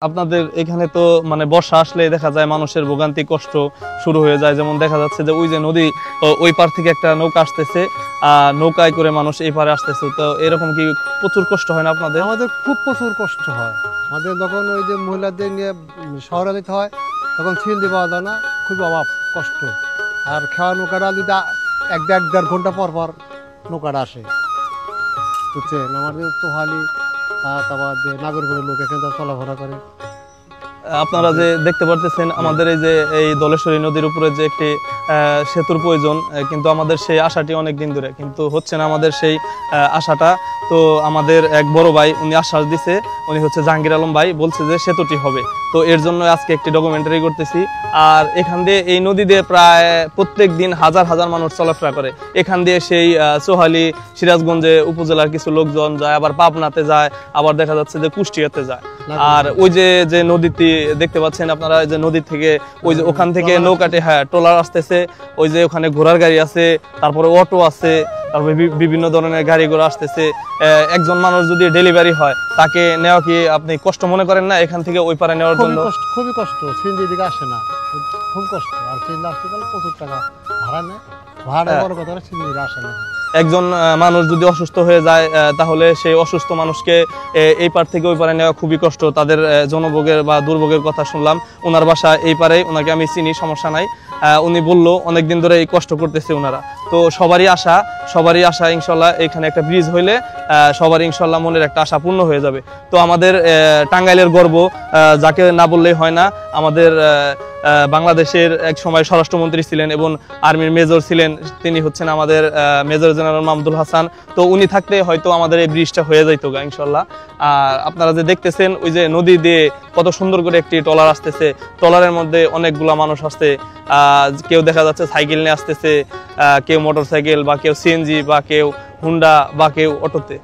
আপনাদের এখানে তো মানে বর্ষা আসলে দেখা যায় মানুষের ভোগান্তি কষ্ট শুরু হয়ে যায়। যেমন দেখা যাচ্ছে যে ওই যে নদী, ওই পার থেকে একটা নৌকা আসতেছে, নৌকায় করে মানুষ এই পারে আসতেছে। তো এরকম কি প্রচুর কষ্ট হয় না আপনাদের? আমাদের খুব প্রচুর কষ্ট হয়। আমাদের যখন ওই যে মহিলাদের নিয়ে শহরে যেতে হয় তখন সিএনজি পাওয়া যায় না, খুব অভাব কষ্ট। আর খাওয়া নৌকাটা যদি এক দেড় ঘন্টা পর পর নৌকাটা আসে, বুঝছেন। আমাদের তোহালি তারপর যে নাগরপুরের লোক এখানে চলাফেরা করে। আপনারা যে দেখতে পারতেছেন আমাদের এই যে এই দলেশ্বরী নদীর উপরে যে একটি সেতুর প্রয়োজন, কিন্তু আমাদের সেই আশাটি অনেক দিন ধরে কিন্তু হচ্ছে না আমাদের সেই আশাটা। তো আমাদের এক বড় ভাই উনি আশ্বাস দিছে, উনি হচ্ছে জাহাঙ্গীর আলম ভাই, বলছে যে সেতুটি হবে। তো এর জন্য আজকে একটি ডকুমেন্টারি করতেছি। আর এখান দিয়ে এই নদী দিয়ে প্রায় প্রত্যেক দিন হাজার হাজার মানুষ চলাফেরা করে। এখান দিয়ে সেই সোহালি সিরাজগঞ্জে উপজেলার কিছু লোকজন যায়, আবার পাবনাতে যায়, আবার দেখা যাচ্ছে যে কুষ্টিয়াতে যায়। আর ওই যে নদীটি দেখতে পাচ্ছেন আপনারা, যে নদী থেকে ওই যে ওখান থেকে নৌকাটে ট্রলার আসতেছে, ওই যে ওখানে ঘোড়ার গাড়ি আছে, তারপরে অটো আছে, তারপরে বিভিন্ন ধরনের গাড়ি ঘোড়া আসতেছে। একজন মানুষ যদি ডেলিভারি হয় তাকে নেওয়া কি আপনি কষ্ট মনে করেন না? এখান থেকে ওই পারে নেওয়ার জন্য খুবই কষ্ট। সিএনজি দিকে আসে না, খুব কষ্ট। আর সিএনজি আসতে গেলে প্রচুর টাকা ভাড়া নেয়, ভাড়া বড় কথা, সিএনজি আসে না। একজন মানুষ যদি অসুস্থ হয়ে যায় তাহলে সেই অসুস্থ মানুষকে এই পার থেকে ওই পারে নেওয়া খুবই কষ্ট। তাদের জনভোগের বা দুর্ভোগের কথা শুনলাম। ওনার বাসা এই পারে, ওনাকে আমি চিনি, সমস্যা নাই। উনি বললো অনেকদিন ধরে এই কষ্ট করতেছে ওনারা। তো সবারই আশা ইনশাল্লাহ এখানে একটা ব্রিজ হইলে সবারই ইনশাল্লাহ মনের একটা আশা পূর্ণ হয়ে যাবে। তো আমাদের টাঙ্গাইলের গর্ব, যাকে না বললেই হয় না, আমাদের বাংলাদেশের এক সময় স্বরাষ্ট্রমন্ত্রী ছিলেন এবং আর্মির মেজর ছিলেন, তিনি হচ্ছেন আমাদের মেজর জেনারেল মাহমুদুল হাসান। তো উনি থাকলে হয়তো আমাদের এই ব্রিজটা হয়ে যাইতো গা ইনশাল্লাহ। আর আপনারা যে দেখতেছেন ওই যে নদী দিয়ে কত সুন্দর করে একটি ট্রলার আসতেছে, ট্রলারের মধ্যে অনেকগুলা মানুষ আসছে। কেউ দেখা যাচ্ছে সাইকেল নিয়ে আসতেছে, কেউ মোটর সাইকেল, বা কেউ সিএনজি, বা কেউ হুন্ডা, বা কেউ অটোতে।